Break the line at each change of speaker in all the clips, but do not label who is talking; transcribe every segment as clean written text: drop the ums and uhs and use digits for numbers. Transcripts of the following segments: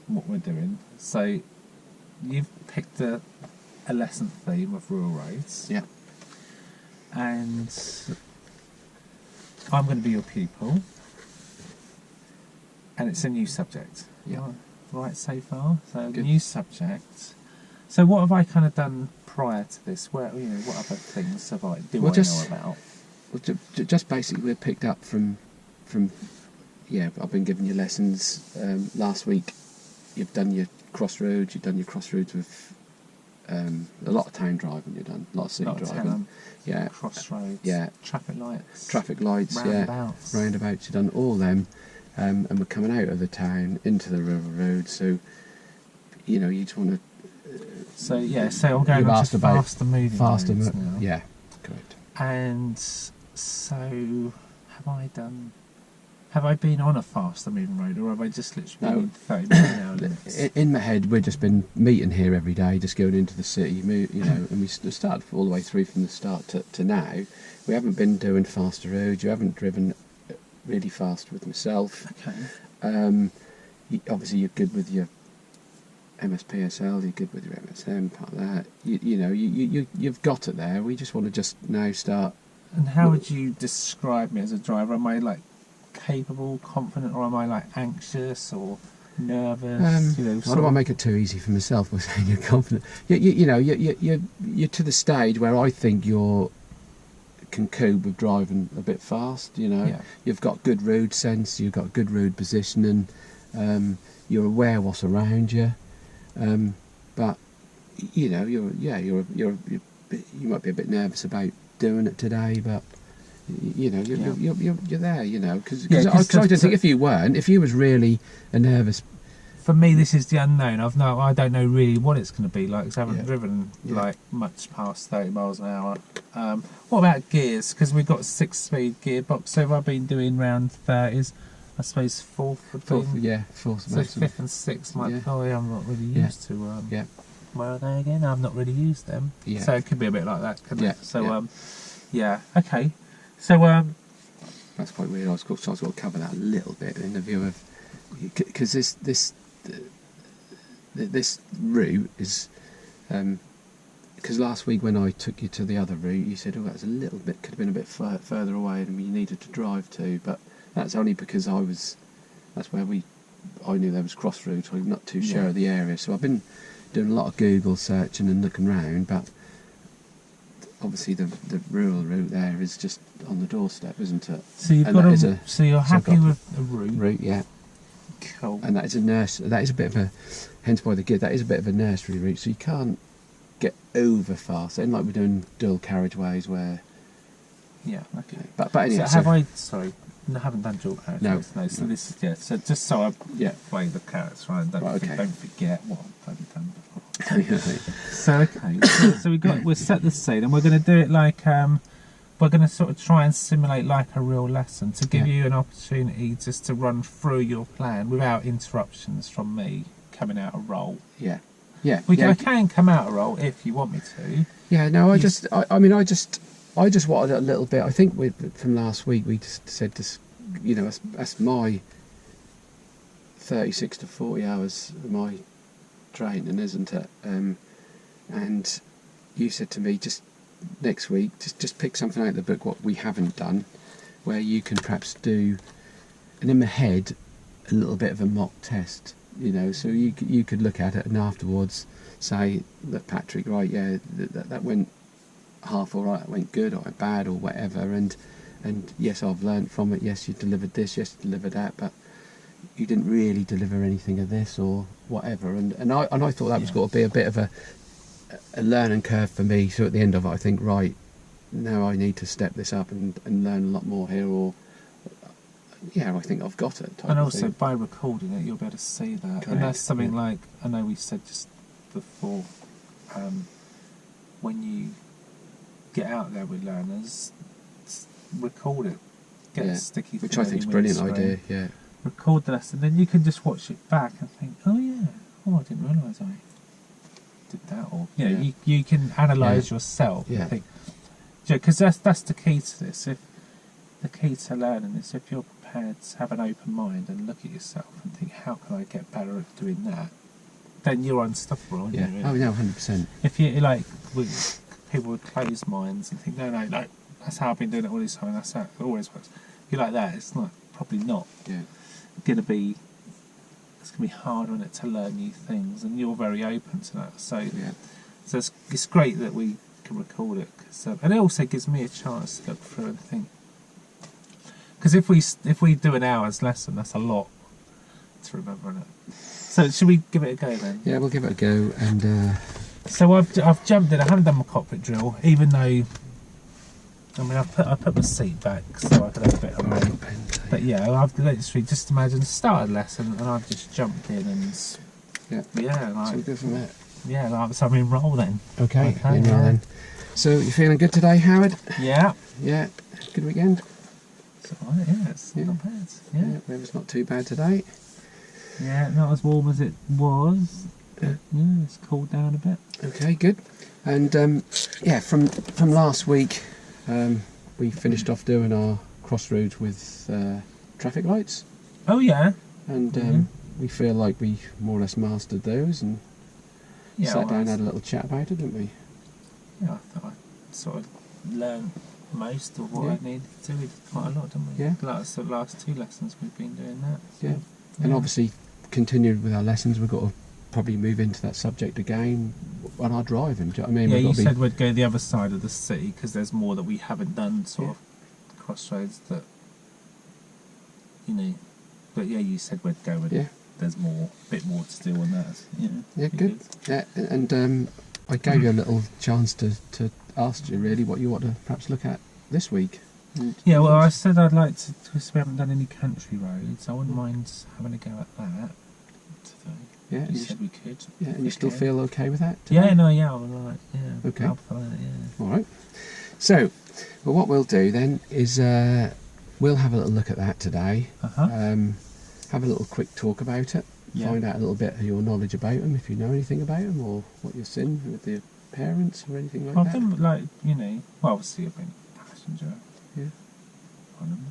what we're doing. So you've picked a lesson theme of rural roads.
Yeah.
And I'm going to be your pupil. And it's a new subject.
Yeah.
Right so far? So
Good.
New subject. So what have I kind of done prior to this? Where, what other things have I know about?
Well, just basically we're picked up from I've been giving you lessons. Last week you've done your crossroads, with a lot of town driving you've done, a lot of city driving. Yeah.
Crossroads.
Yeah.
Traffic lights.
Roundabouts. Yeah. Roundabouts, you've done all them. And we're coming out of the town into the river road, so you just want to.
So I'm going on to faster moving roads now.
Yeah, correct.
And so, have I been on a faster moving road, or have I just literally been 30 minutes?
In my head, we've just been meeting here every day, just going into the city, and we started all the way through from the start to now. We haven't been doing faster roads. You haven't driven really fast with myself.
Okay.
Obviously, you're good with your MSPSL. You're good with your MSM. Part of that. You've got it there. We just want to now start.
And how would you describe me as a driver? Am I like capable, confident, or am I like anxious or nervous?
I don't want to make it too easy for myself by saying you're confident. You're to the stage where I think you're can cope with driving a bit fast. You've got good road sense, you've got good road positioning, you're aware what's around you, but you might be a bit nervous about doing it today, but you're there, because I don't think if you was really a nervous.
For me, this is the unknown. I don't know really what it's going to be like, because I haven't driven like much past 30 miles an hour. What about gears? Because we've got 6-speed gearbox. So have I been doing round 30s? I suppose fourth.
Fourth.
So fifth and sixth might. Oh, yeah, I'm not really used to. Where are they again? I've not really used them.
Yeah.
So it could be a bit like that, couldn't it? So okay. So
that's quite weird. I've got to cover that a little bit in the view of, because this route is, because last week when I took you to the other route, you said, that was a little bit, could have been a bit further away than you needed to drive to, but that's only because that's where I knew there was crossroads, so I'm not too sure of the area. So I've been doing a lot of Google searching and looking around, but obviously the rural route there is just on the doorstep, isn't it?
So you're happy with the route?
Yeah.
Cool.
And that is a bit of a, hence why the gear, that is a bit of a nursery route, so you can't get over fast. And like we're doing dual carriageways where.
Yeah. Okay.
But anyway.
So I haven't done dual carriageways. No. So this is So just so I play the carrots right. Don't forget what I've done before. So we'll set the scene, and we're going to do it like we're going to sort of try and simulate like a real lesson to give you an opportunity just to run through your plan without interruptions from me coming out of roll.
Yeah.
I can come out of roll if you want me to.
Yeah. No, I just wanted a little bit. I think from last week we just said this. That's my 36 to 40 hours of my training, isn't it? And you said to me just next week, just pick something out of the book what we haven't done, where you can perhaps do, and in my head, a little bit of a mock test. So you could look at it and afterwards say, look, Patrick, right, that went half all right, it went good or bad or whatever, and yes, I've learnt from it. Yes, you delivered this. Yes, you delivered that, but you didn't really deliver anything of this or whatever. And I thought that was got to be a bit of a learning curve for me. So at the end of it, I think, right, now I need to step this up and learn a lot more here. Or I think I've got it.
And also by recording it, you'll be able to see that. Correct. And that's something like, I know we said just before, when you get out there with learners, record it, get a sticky thing,
which I think is a brilliant idea. Yeah,
record the lesson, then you can just watch it back and think, I didn't realise I did that, or you can analyse yourself.
Yeah.
I think, because that's the key to this. If the key to learning is if you're prepared have an open mind and look at yourself and think, how can I get better at doing that? Then you're unstoppable, aren't
yeah.
you? Really?
Oh, no, 100%.
If you like, people with closed minds and think, no, like that's how I've been doing it all this time. That's how it always works. If you're like that, it's not probably not going to be. It's going to be hard on it to learn new things, and you're very open to that. So, so it's great that we can record it, and it also gives me a chance to look through and think. Because if we do an hour's lesson, that's a lot to remember, isn't it? So should we give it a go then?
Yeah, we'll give it a go. And
so I've jumped in. I haven't done my cockpit drill, even though. I mean, I put my seat back so I could have a bit of a break. But yeah, I've literally just started a lesson and I've just jumped in and like,
so good from that.
Yeah, like, so I'm in roll then.
Okay, in roll then. So you feeling good today, Howard?
Yeah.
Yeah. Good weekend.
It's alright. Yeah, it's not bad. Yeah,
weather's not too bad today.
Yeah, not as warm as it was. But, yeah, it's cooled down a bit.
Okay, good. And from last week. We finished off doing our crossroads with traffic lights.
Oh yeah.
And we feel like we more or less mastered those and sat down and had a little chat about it, didn't we?
Yeah, I thought I sort of learned most of what I needed to do. We did quite a lot, didn't we?
Yeah.
The last 2 lessons we've been doing that. So,
yeah. And obviously continued with our lessons, we've got to probably move into that subject again on our driving. Do you know what I mean?
Yeah, you said we'd go the other side of the city because there's more that we haven't done, sort of crossroads that, but yeah, you said we'd go with there's a bit more to do on that.
Yeah, good. Yeah, and I gave you a little chance to ask you really what you want to perhaps look at this week.
Yeah, well, I said I'd like to, because we haven't done any country roads, I wouldn't mind having a go at that today.
Yeah,
you said we could.
Yeah, and you still feel okay with that today?
Yeah, no, yeah, all right, yeah.
Okay.
Up for that, yeah.
All right. So, well, what we'll do then is we'll have a little look at that today. Have a little quick talk about it. Find out a little bit of your knowledge about them, if you know anything about them, or what you've seen with your parents or anything like that.
I've been well, obviously I've been passenger.
Yeah.
On them.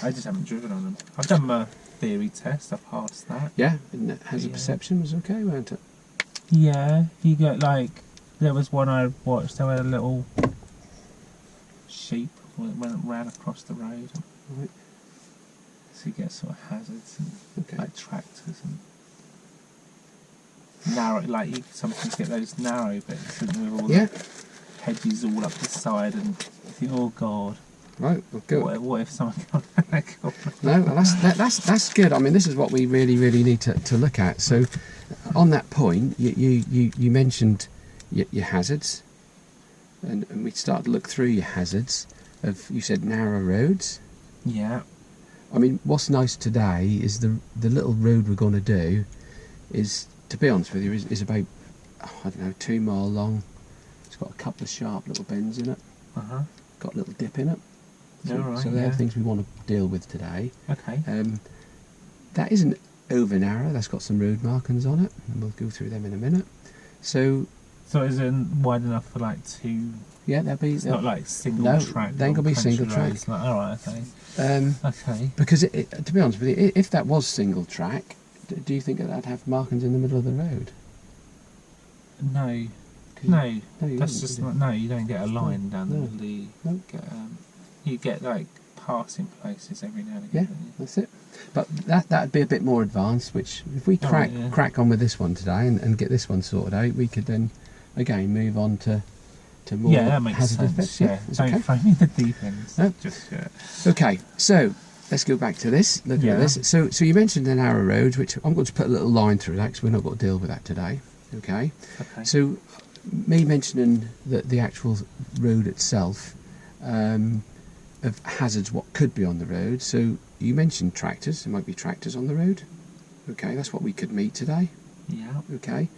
I just haven't driven on them. I've done my theory test. I passed that.
Yeah, and hazard perception was okay, weren't it?
Yeah, you get there was one I watched. There were a little sheep when ran across the road.
Right.
So you get sort of hazards and like tractors and narrow. Like you sometimes get those narrow bits with all the hedges all up the side, and you think, oh god.
Right, well, good.
What if someone got
No, well, that's good. I mean, this is what we really need to look at. So, on that point, you mentioned your hazards, and we started to look through your hazards. You said narrow roads.
Yeah.
I mean, what's nice today is the little road we're going to do is, to be honest with you, is about 2 mile long. It's got a couple of sharp little bends in it. Got a little dip in it. So they're things we want to deal with today.
Okay.
That isn't over narrow. That's got some road markings on it, and we'll go through them in a minute. So
is it wide enough for 2?
Yeah, they'll be.
It's not like single track.
They ain't gonna be single track.
All right, okay. Okay.
Because to be honest with you, if that was single track, do you think that'd have markings in the middle of the road?
No. No, that's just not. No, you don't get a line down the middle. You get passing places every now and again.
Yeah, that's it. But that'd be a bit more advanced. Which if we crack on with this one today and get this one sorted out, we could then again move on to more
that makes
hazardous
sense.
bits.
Yeah, don't throw me the deep ends.
No.
Just
Okay, so let's go back to this. Look at this. So you mentioned the narrow roads, which I'm going to put a little line through that because we're not going to deal with that today. Okay. So me mentioning the actual road itself of hazards, what could be on the road. So you mentioned tractors. There might be tractors on the road. Okay, that's what we could meet today.
Yeah.
Okay.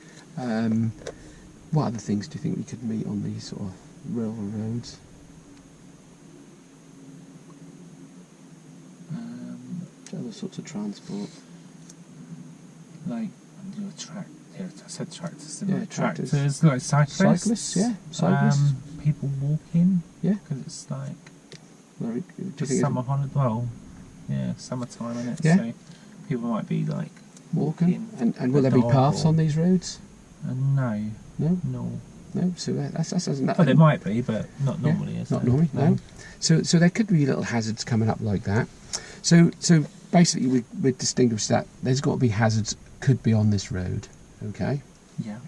What other things do you think we could meet on these sort of rural roads? Other sorts of transport.
Like your track. Yeah, I said tractors.
Yeah,
tractors. Like cyclists.
Cyclists, yeah. Cyclists.
People walking.
Yeah.
Because it's
do you think
summer holiday. Well, Yeah, summertime in it.
Yeah.
So people might be like
walking. And will there be paths on these roads?
No.
No?
No.
No, so that's
well, there might be, but not normally.
Yeah, not normally, no. So there could be little hazards coming up like that. So basically we distinguish that there's got to be hazards could be on this road, okay?
Yeah.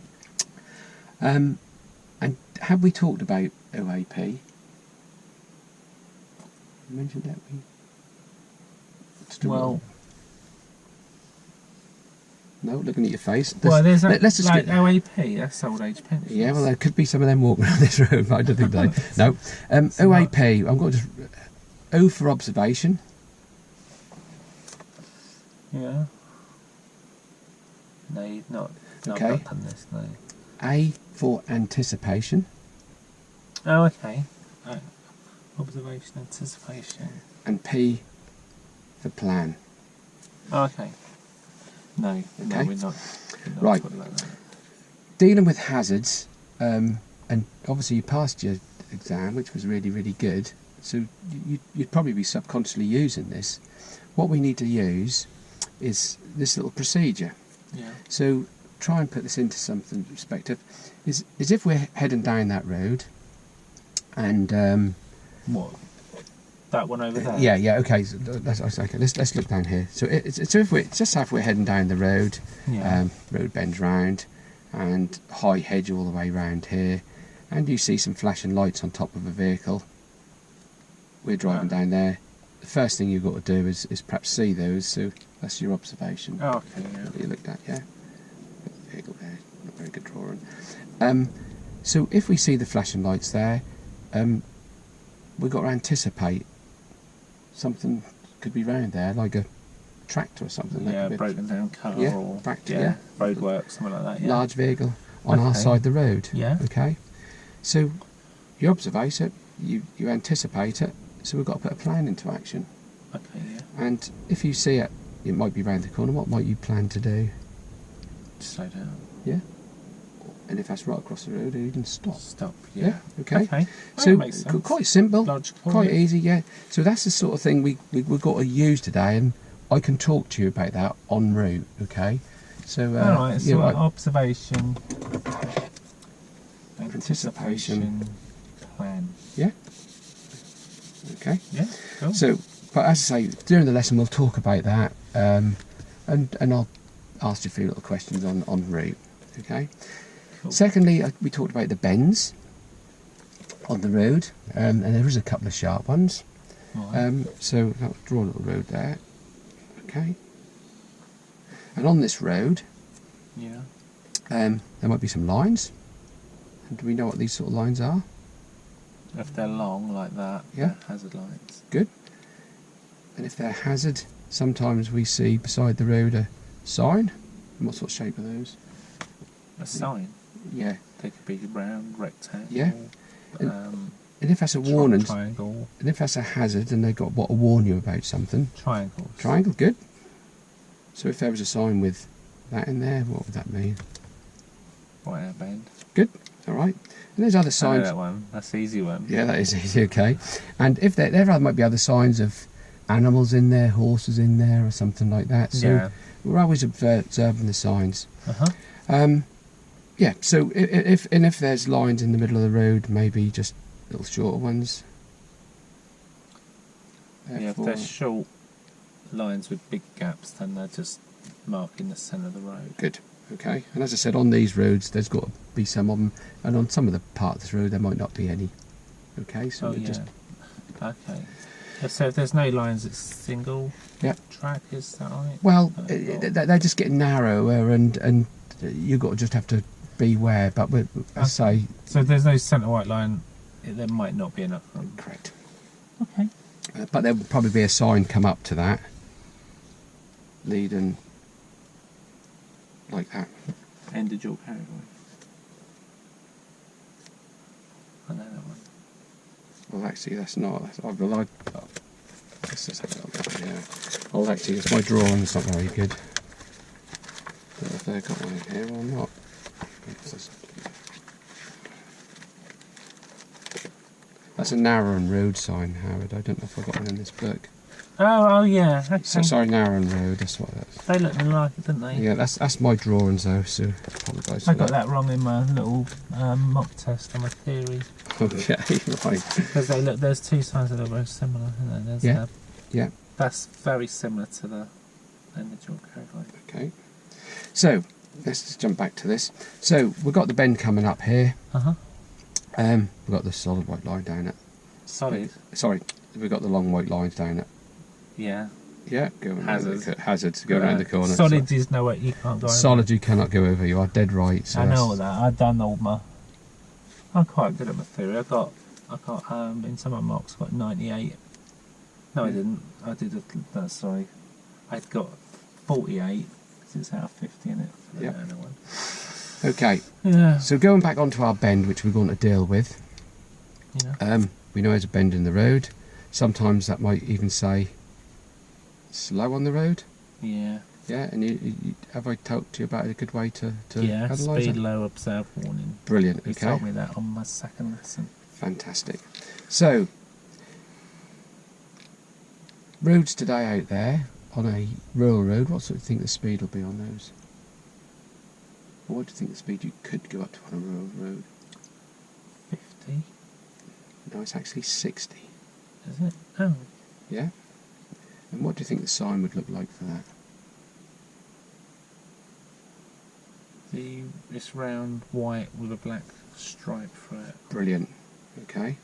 And have we talked about OAP? You mentioned that
well.
No, looking at your face.
Let's just like OAP, that's old age pensions.
Yeah, well, there could be some of them walking around this road, but I don't think they. No. OAP, I'm going to just. O for observation.
Yeah. No, you've not.
Okay.
I've not done this, no.
A for anticipation.
Oh, okay. Observation, anticipation.
And P for plan.
Oh, okay. No,
okay.
No, we're not
right.
Like that.
Dealing with hazards, and obviously you passed your exam, which was really, really good. So you'd probably be subconsciously using this. What we need to use is this little procedure.
Yeah.
So try and put this into something perspective. Is if we're heading down that road, and
what? That one over there.
Yeah. Okay. So okay. Let's look down here. So if we're heading down the road, road bends round, and high hedge all the way round here, and you see some flashing lights on top of a vehicle. We're driving down there. The first thing you've got to do is perhaps see those. So that's your observation.
Oh, okay. Yeah.
You looked at, yeah. Put the vehicle there. Not very good drawing. So if we see the flashing lights there, we've got to anticipate something could be round there, like a tractor or something.
Yeah, broken down car or
tractor,
roadwork, something like that. Yeah.
Large vehicle on our side of the road.
Yeah.
Okay. So you observe it, you anticipate it. So we've got to put a plan into action.
Okay. Yeah.
And if you see it, it might be round the corner. What might you plan to do?
Slow down.
Yeah. And if that's right across the road, you can stop.
Stop.
Yeah. Okay.
Well,
so
makes sense.
quite simple,
logical,
quite easy. Yeah. So that's the sort of thing we've got to use today, and I can talk to you about that en route. Okay. So.
All right. So observation, anticipation, plan.
Yeah. Okay.
Yeah. Cool.
So, but as I say, during the lesson we'll talk about that, and I'll ask you a few little questions en route. Okay.
Cool.
Secondly, we talked about the bends on the road, and there is a couple of sharp ones. Right. So I'll draw a little road there. Okay. And on this road, there might be some lines. And do we know what these sort of lines are?
If they're long like that, they're hazard lines.
Good. And if they're hazard, sometimes we see beside the road a sign. And what sort of shape are those?
A sign?
Yeah.
They could be round, rectangle.
Yeah. And if that's a warning,
triangle.
And if that's a hazard and they've got what to warn you about something.
Triangles.
Triangle, good. So if there was a sign with that in there, what would that mean?
Right out bend.
Good. All right. And there's other signs.
I know that one. That's the easy one.
Yeah, that is easy. Okay. And if there might be other signs of animals in there, horses in there, or something like that. So we're always observing the signs. Yeah. So if there's lines in the middle of the road, maybe just little shorter ones.
Yeah, if they're short lines with big gaps, then they're just marking the centre of the road.
Good. Okay. And as I said, on these roads, there's got to be some of them, and on some of the part of this road, there might not be any. Okay. So just.
Okay. So if there's no lines, it's single track. Is that right?
Well, they're just getting narrower, and you've got to just have to beware. But I say.
So if there's no centre white line, there might not be enough room.
Correct.
Okay.
But there will probably be a sign come up to that, leading like that.
Ended your carriageway. I know that one.
Well, actually, that's not. Let's just have a look. Yeah. Well, actually, it's my drawing's not very good. Don't know if they've got one in here or not. That's a Narrow road sign, Howard. I don't know if I've got one in this book.
Oh, yeah. Okay.
So, sorry, Narron Road. That's what that's.
They looked like it, didn't they?
Yeah, that's my drawings though. So apologise.
I got that wrong in my little mock test on my theory.
Okay, right.
Because they look. There's two signs that are very similar, isn't there? There's
yeah.
That's very similar to the dual carriageway.
Okay. So let's just jump back to this. So we've got the bend coming up here. We've got the solid white line down it.
Solid.
Sorry, we've got the long white lines down it.
Yeah.
Yeah, going hazards
Go
around the corner.
Solid is nowhere you can't go over.
Solid you cannot go over. You are dead right. So
I know that. I've done all my. I'm quite good at my theory. I got in some of my mocks got 98. No, I didn't. I did sorry. I got 48 because it's out of 50 in it.
Yeah. Okay.
Yeah.
So going back onto our bend, which we're going to deal with.
Yeah.
We know there's a bend in the road. Sometimes that might even say slow on the road.
Yeah.
Yeah, and you have I talked to you about a good way to
yeah,
analyse
speed
it?
low, observe warning.
Brilliant.
You told me that on my second lesson.
Fantastic. So, roads today out there on a rural road, what sort of think the speed will be on those? Or what do you think the speed you could go up to on a rural road?
50.
No, it's actually 60.
Is it? Oh.
Yeah? And what do you think the sign would look like for that?
It's round white with a black stripe through it.
Brilliant. Okay.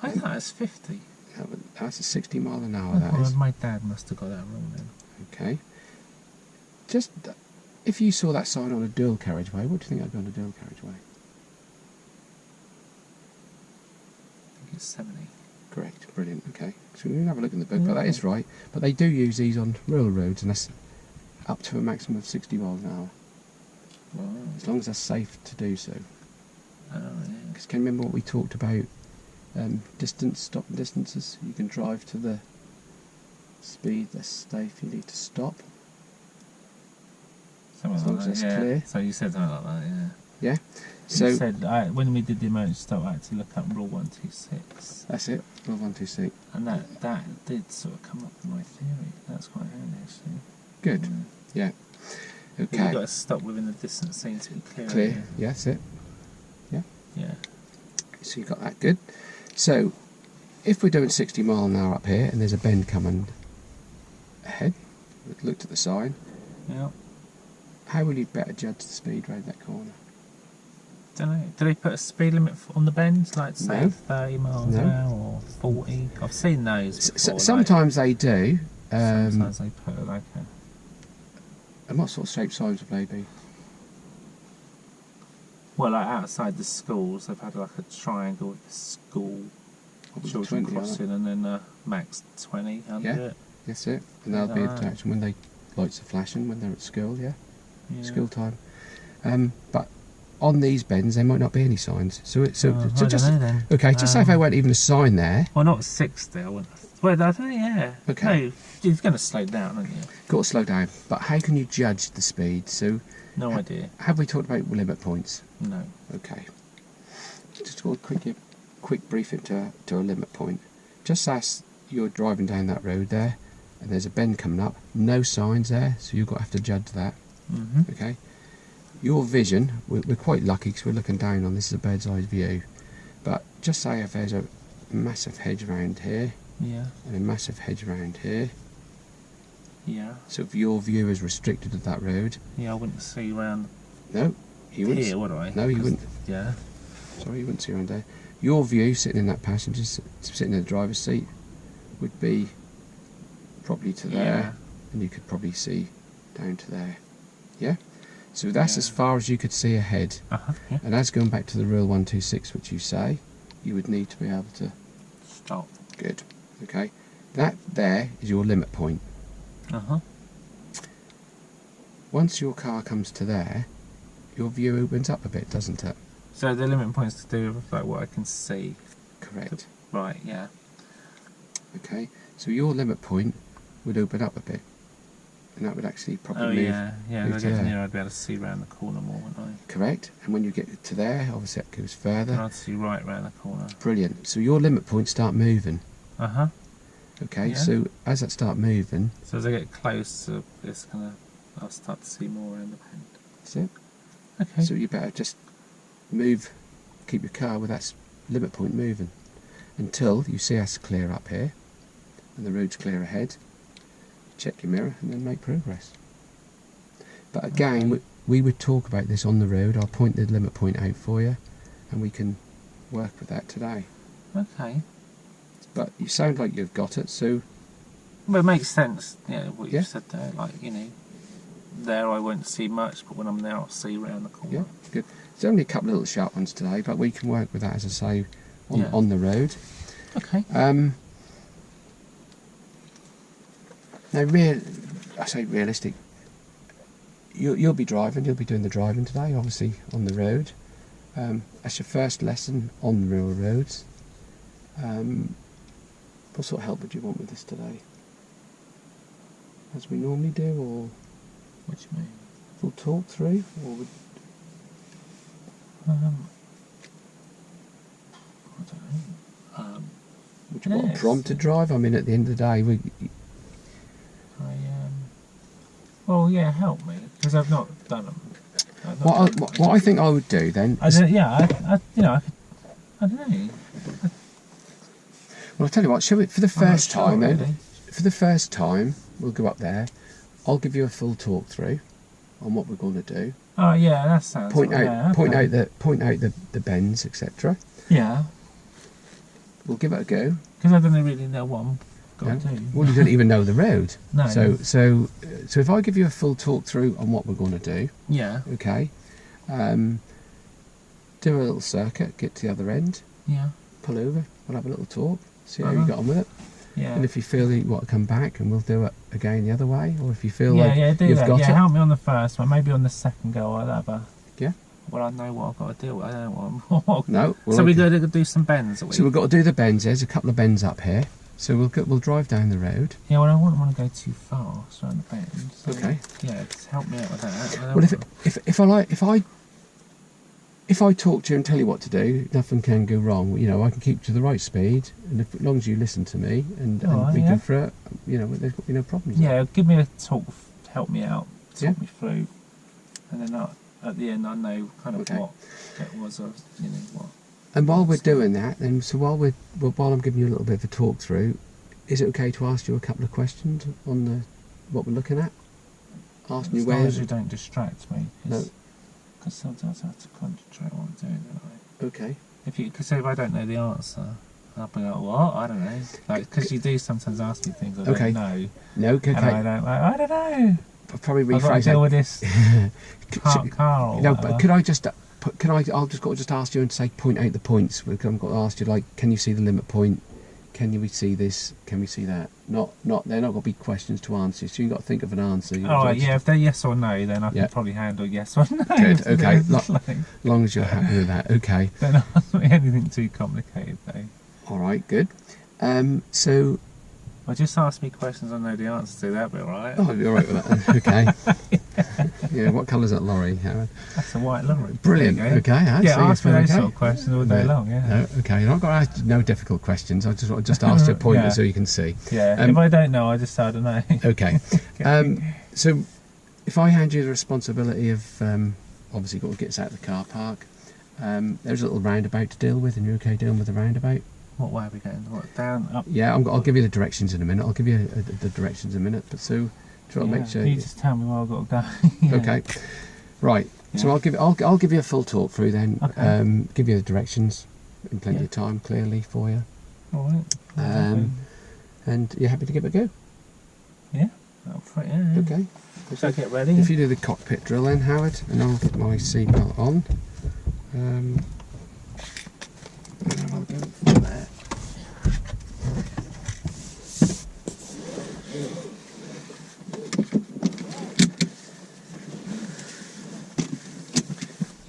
I thought it was 50.
That's a 60 mile an hour, that is.
My dad must have got that wrong then.
Okay. Just, if you saw that sign on a dual carriageway, what do you think that'd be on a dual carriageway?
I think it's 70.
Correct. Brilliant. Okay. So we can have a look in the book, but that is right. But they do use these on rural roads, and that's up to a maximum of 60 miles an hour.
Wow.
As long as that's safe to do so.
Oh, yeah.
Because can you remember what we talked about? Stop distances. You can drive to the speed that's safe. You need to stop.
Something
as long
like
as
that,
that's clear.
So you said something like that, yeah.
Yeah. So
you said when we did the emergency stop, I had to look up rule 126.
That's it. Rule 126.
And that did sort of come up in my theory. That's quite handy actually.
Good. Yeah. Okay.
You've got to stop within the distance seen to be clear.
Clear. Yeah, that's it. Yeah.
Yeah.
So you got that good. So if we're doing 60 mile an hour up here and there's a bend coming ahead, we've looked at the sign.
Yeah.
How will you better judge the speed round that corner?
Don't know. Do they put a speed limit on the bends, like say
No.
30 miles an hour or 40? I've seen those before.
Sometimes they do.
Sometimes they put like a...
And what sort of shape signs would they be?
Well, like outside the schools, they've had like a triangle with the school, children
20,
crossing, and then max 20 under it.
That's it. And they'll be attached when they lights are flashing when they're at school. Yeah. School time. But on these bends, there might not be any signs. So just
know then.
Okay. Just say if I weren't even a sign there.
Well, not 60. I wouldn't. Well, I don't know. Yeah.
Okay.
No, you're going to slow down, aren't you?
Got to slow down. But how can you judge the speed? So.
No idea.
Have we talked about limit points?
No.
Okay. Just a quick brief into a limit point. Just as you're driving down that road there, and there's a bend coming up, no signs there, so you've got to have to judge that. Okay. Your vision, we're quite lucky because we're looking down on this is a bird's eye view, but just say if there's a massive hedge around here,
and
a massive hedge around here.
Yeah.
So if your view is restricted to that road.
Yeah, I wouldn't see around.
No, you wouldn't.
Here, would I?
No, you wouldn't.
Yeah.
Sorry, you wouldn't see around there. Your view, sitting in that passenger, sitting in the driver's seat, would be probably to there, and you could probably see down to there. Yeah. So that's as far as you could see ahead.
Yeah.
And as going back to the rule 126, which you say, you would need to be able to
stop.
Good. Okay. That there is your limit point. Once your car comes to there, your view opens up a bit, doesn't it?
So the limit point's to do with like what I can see.
Correct.
Right. Yeah.
Okay. So your limit point would open up a bit, and that would actually probably move.
Move to there. I'd be able to see around the corner more, wouldn't I?
Correct. And when you get to there, obviously it goes further.
And I'd see right around the corner.
Brilliant. So your limit points start moving. Okay, so as I start moving...
So as I get closer, I'll start to see more around the bend.
That's it.
Okay.
So you better just move, keep your car with that limit point moving until you see us clear up here and the road's clear ahead. Check your mirror and then make progress. But again, we would talk about this on the road. I'll point the limit point out for you and we can work with that today.
Okay.
But you sound like you've got it, so...
Well, it makes sense, what you said there. Like, there I won't see much, but when I'm there I'll see round the corner.
Yeah, good. There's only a couple of little sharp ones today, but we can work with that, as I say, on the road.
Okay.
Now, I say realistic. You'll be driving. You'll be doing the driving today, obviously on the road. That's your first lesson on real roads. What sort of help would you want with this today? As we normally do, or
what do you mean?
Full talk through, or would...
I don't know.
Would you want a prompted drive? I mean, at the end of the day,
well, yeah, help me, because I've not done them.
What I think I would do then...
I don't know.
Well, I'll tell you what, shall we, for the first time then, really. For the first time, we'll go up there, I'll give you a full talk through on what we're going to do.
Oh yeah, that sounds
point out the bends, etc.
Yeah.
We'll give it a go.
Because I don't really know what I'm going to do.
Well, you don't even know the road.
No.
So if I give you a full talk through on what we're going to do.
Yeah.
Okay. Do a little circuit, get to the other end.
Yeah.
Pull over. We'll have a little talk. See how you got on with it.
Yeah.
And if you feel you want to come back, and we'll do it again the other way, or if you feel like you've got it.
Help me on the first one. Maybe on the second go I'll have a...
Yeah.
Well, I know what I've got to deal with. I don't know what...
No.
So we're going to do some bends, are we?
So we've got to do the bends. There's a couple of bends up here. So we'll drive down the road.
Yeah, well, I wouldn't want to go too fast around the bend. So,
okay.
Yeah, just help me out with that.
Well, if I talk to you and tell you what to do, nothing can go wrong. You know, I can keep to the right speed, and as long as you listen to me and we go through it, there's got to be no problems.
Yeah, give me a talk, help me out, talk me through, and then at the end I know kind of what it was, what.
And while we're doing that, then while I'm giving you a little bit of a talk through, is it okay to ask you a couple of questions on what we're looking at? Asking you where.
As long as you don't distract me.
No.
Because sometimes I have to concentrate on what I'm doing, don't I?
Okay.
Because if I don't know the answer, I'll be like, what? I don't know. Because you do sometimes ask me things I don't know.
No, okay.
And I don't know.
I'll probably rephrase
I've got to deal with this car or
no, but could I just... I'll just ask you and say point out the points. I've got to ask you, like, can you see the limit point? Can we see this? Can we see that? They're not going to be questions to answer, so you've got to think of an answer.
If they're yes or no, then I can probably handle yes or no.
Good, okay. Long as you're happy with that, okay.
Don't ask me anything too complicated, though.
All right, good. So...
Well, just ask me questions I know the answer to, that'll be all right.
Oh, I'll be all right with that, okay. Yeah, what colour's that lorry, Howard?
That's a white lorry.
Brilliant, okay.
Ask me those sort of questions all day long,
No, okay, you're not going to ask no difficult questions, I just ask you a pointer so you can see.
Yeah, if I don't know, I just say I don't know.
Okay. So, if I hand you the responsibility of, obviously got to get us out of the car park, there's a little roundabout to deal with, and you're okay dealing with the roundabout?
What way are we going? What, down, up?
Yeah, I'll give you the directions in a minute. I'll give you the directions in a minute. But so, try to make sure
you just tell me where I've got to go.
Okay, right. Yeah. So I'll give you a full talk through then. Okay. Give you the directions in plenty of time, clearly for you.
All right.
And you're happy to give it a go?
Yeah. Up for it. Yeah.
Okay.
So get ready.
If you do the cockpit drill then, Howard, and I'll put my seatbelt on. I'll go from there.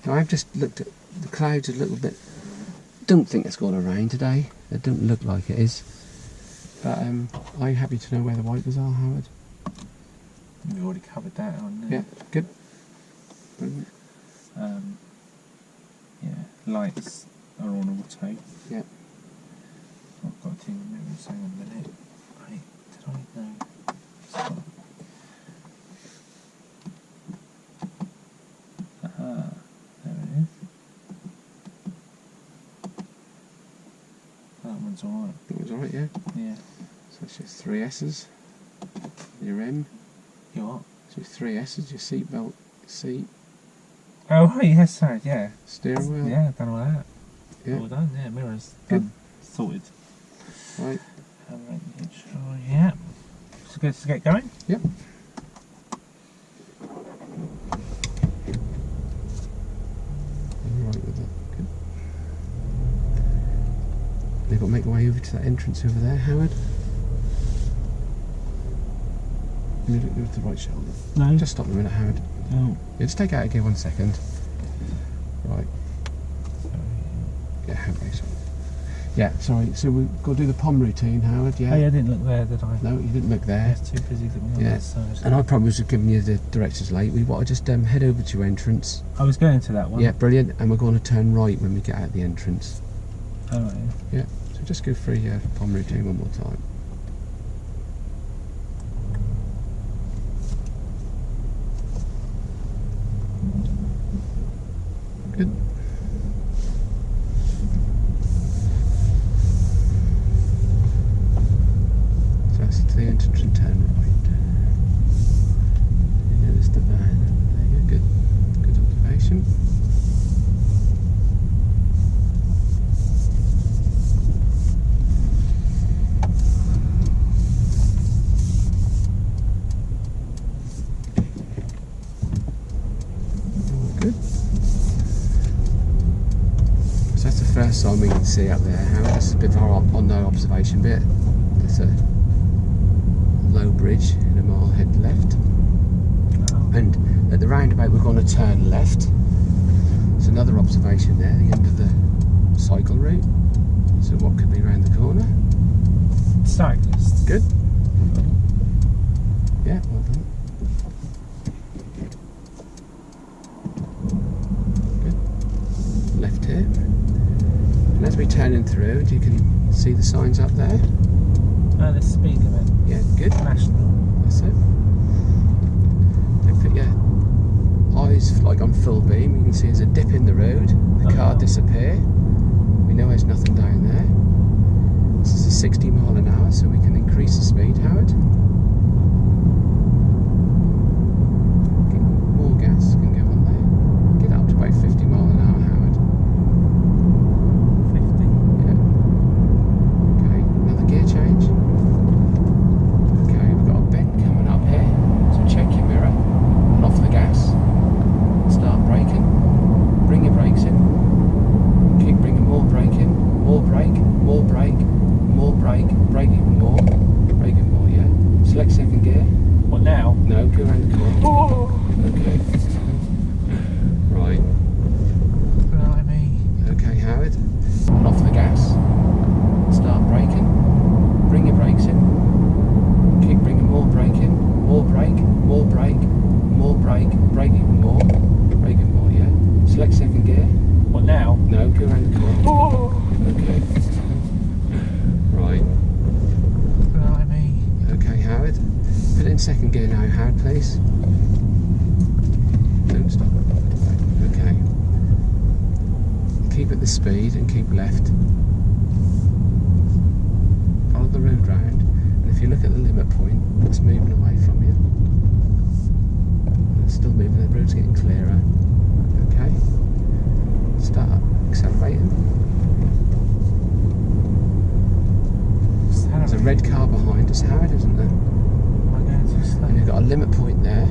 Now I've just looked at the clouds a little bit. Don't think it's going to rain today. It don't look like it is. But are you happy to know where the wipers are, Howard?
We've already covered that, haven't we?
Yeah, good. Brilliant.
Lights are on auto.
Yeah.
I've got to mirrors, hang on a minute. No. There it is. That one's alright.
That was alright, yeah?
Yeah.
So it's just 3 S's. Your M.
Your what?
So 3 S's, your seatbelt, seat.
Oh, right, yes, sorry, yeah.
Steering wheel.
Yeah, done all that.
Yeah.
All done, yeah, mirrors.
Good.
Done. Sorted.
Right.
Yeah. So good to get going?
Yep. Right with it. Good. You've got to make your way over to that entrance over there, Howard. You look with the right shoulder.
No.
Just stop a minute, Howard.
Oh.
Yeah, just take it out again 1 second. Right. Yeah, handbrake, sorry. Yeah, sorry. So we've got to do the POM routine, Howard, yeah?
Oh, yeah, I didn't look there, did I?
No, you didn't look
I
there.
was too busy looking on
Yeah.
that side.
And I probably was giving you the directions late. We want to just head over to your entrance.
I was going to that one.
Yeah, brilliant. And we're going to turn right when we get out the entrance.
Oh, right.
Yeah, so just go through your POM routine one more time. Good. So that's to the entrance and turn right. You notice the van. There you go. Good observation. Good. So that's the first sign we can see up there. That's a bit of our on-no observation bit. There's a low bridge in a mile head left.
Oh.
And at the roundabout we're going to turn left. There's another observation there, the end of the cycle route. So what could be round the corner?
Cyclists.
Good. Yeah, well done. Good. Left here. And as we turn into the road, you can see the signs up there.
Oh, the speed limit.
Yeah, good.
National.
That's it. Then put your eyes like on full beam. You can see there's a dip in the road. The car disappear. We know there's nothing down there. This is a 60 mile an hour, so we can increase the speed, Howard. More gas can go on there. Get up to about 50 mile an hour, Howard.
50.
Yeah. Okay, another gear change. Okay, we've got a bend coming up here. So check your mirror and off the gas. Start braking. Bring your brakes in. Keep bringing more brake in. More brake, more brake, more brake, brake even more. Brake even more, yeah. Select second gear.
What now?
No, go around the corner.
Oh!
Okay. Right.
Blimey.
Okay, Howard. And off the gas. Start braking. Bring your brakes in. Keep bringing more brake in. More brake, more brake, more brake, brake even more. Brake even more, yeah. Select second gear.
What now?
No, go around the corner.
Oh!
Okay. Right.
Blimey.
Okay, Howard. Put it in second gear now, Howard, please. Don't stop. Okay. Keep at the speed and keep left. Follow the road round, and if you look at the limit point, it's moving away from you. And it's still moving, the road's getting clearer. Okay. Start accelerating. There's a red car behind us, Howard, isn't there?
Am I going too slow?
And you've got a limit point there.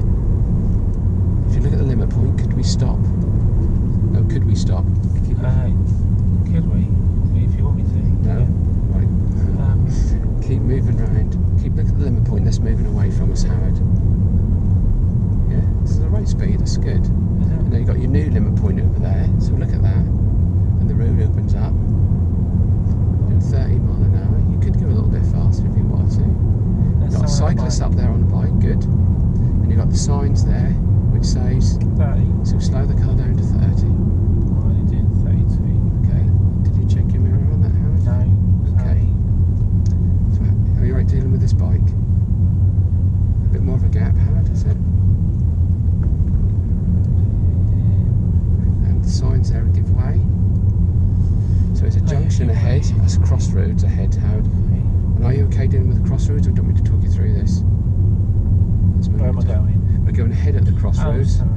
If you look at the limit point, could we stop? No, could we stop?
Could we? If you want me to.
No. Right. Keep moving round. Keep looking at the limit point that's moving away from us, Howard. Yeah, this is the right speed, that's good. And then you've got your new limit point over there, so look at that. And the road opens up. Doing 30 mile an hour. You could go a little bit faster if you wanted to. You've got a cyclist up there on the bike, good. And you've got the signs there, which says
30.
so slow the car down to 30.
I'm only doing 32.
Okay. Did you check your mirror on that, Howard?
No.
Okay. So are you right dealing with this bike? crossroads ahead, Howard. And are you okay dealing with the crossroads, or do you want me to talk you through this?
Where am I going?
We're going ahead at the crossroads.
Oh, sorry.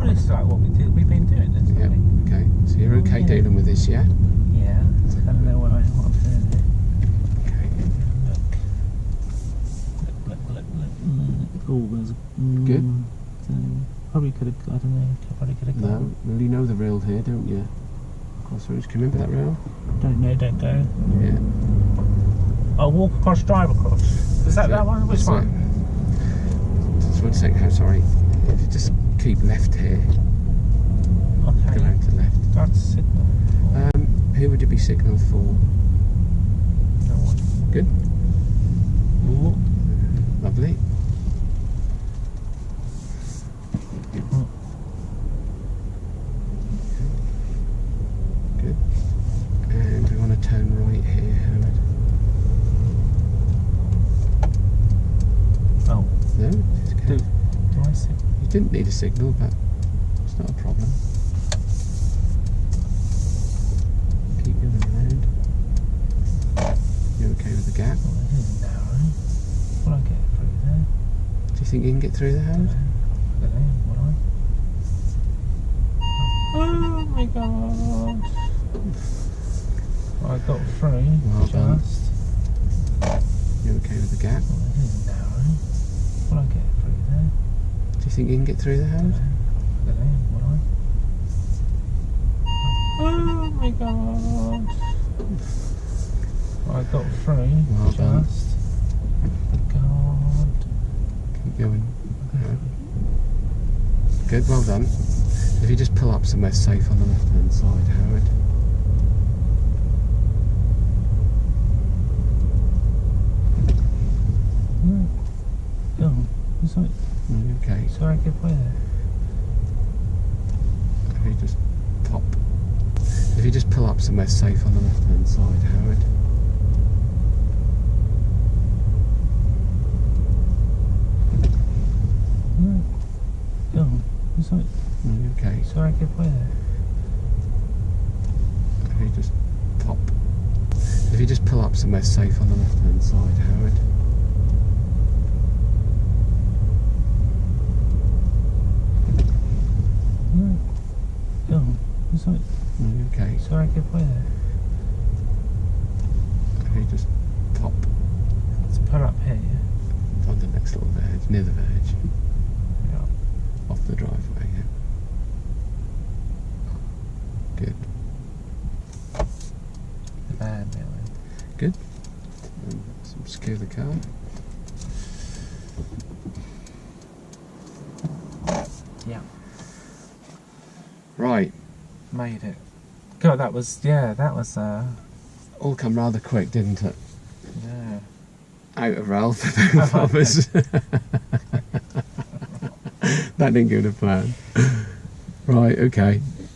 This is like what we've been doing this,
yeah, okay. So you're okay dealing with this, yeah?
Yeah, I don't know what I'm doing here.
Okay.
Look. Oh, there's
good.
Probably could have, I don't know, probably could have gone.
No, well, you know the rail here, don't you? Crossroads, can you remember that rail?
Don't go.
Yeah.
Oh, walk across, drive across. Is that one? Which one?
Just 1 second, how sorry. If you just keep left here.
Okay.
Go round to left.
That's signal.
Who would you be signalled for?
No one.
Good.
Ooh.
Lovely. Good. And we want to turn right here, Howard.
Oh.
No? It's okay.
Do I see?
You didn't need a signal, but it's not a problem. Keep going around. You okay with the gap?
Oh, this is narrow. Will I get through there?
Do you think you can get through there, Howard?
Will I? Oh my gosh. I got through.
Well done.
Just.
You okay with the gap?
Oh, this is narrow. Will I get through there?
Do you think you can get through there, Howard?
Will I? Oh my gosh. I got through.
Well done.
Just. God.
Keep going. Good, well done. If you just pull up somewhere safe on the left hand side, Howard.
Oh, is that?
Okay.
So I get by there.
If you just pop. If you just pull up somewhere safe on the left hand side, Howard.
Oh, is that?
Okay.
So I get by there.
If you just pop. If you just pull up somewhere safe on the left hand side, Howard.
Oh, is that?
Okay.
So I get by there.
If you just pop.
Let's pull up here.
On the next little verge, near the verge.
Yeah.
Off the driveway, yeah. Good.
The van now.
Good. And secure the car.
Yeah.
Right.
Made it. God, that was
All come rather quick, didn't it?
yeah.
Out of rail for both of us. That didn't go to plan. Right, okay.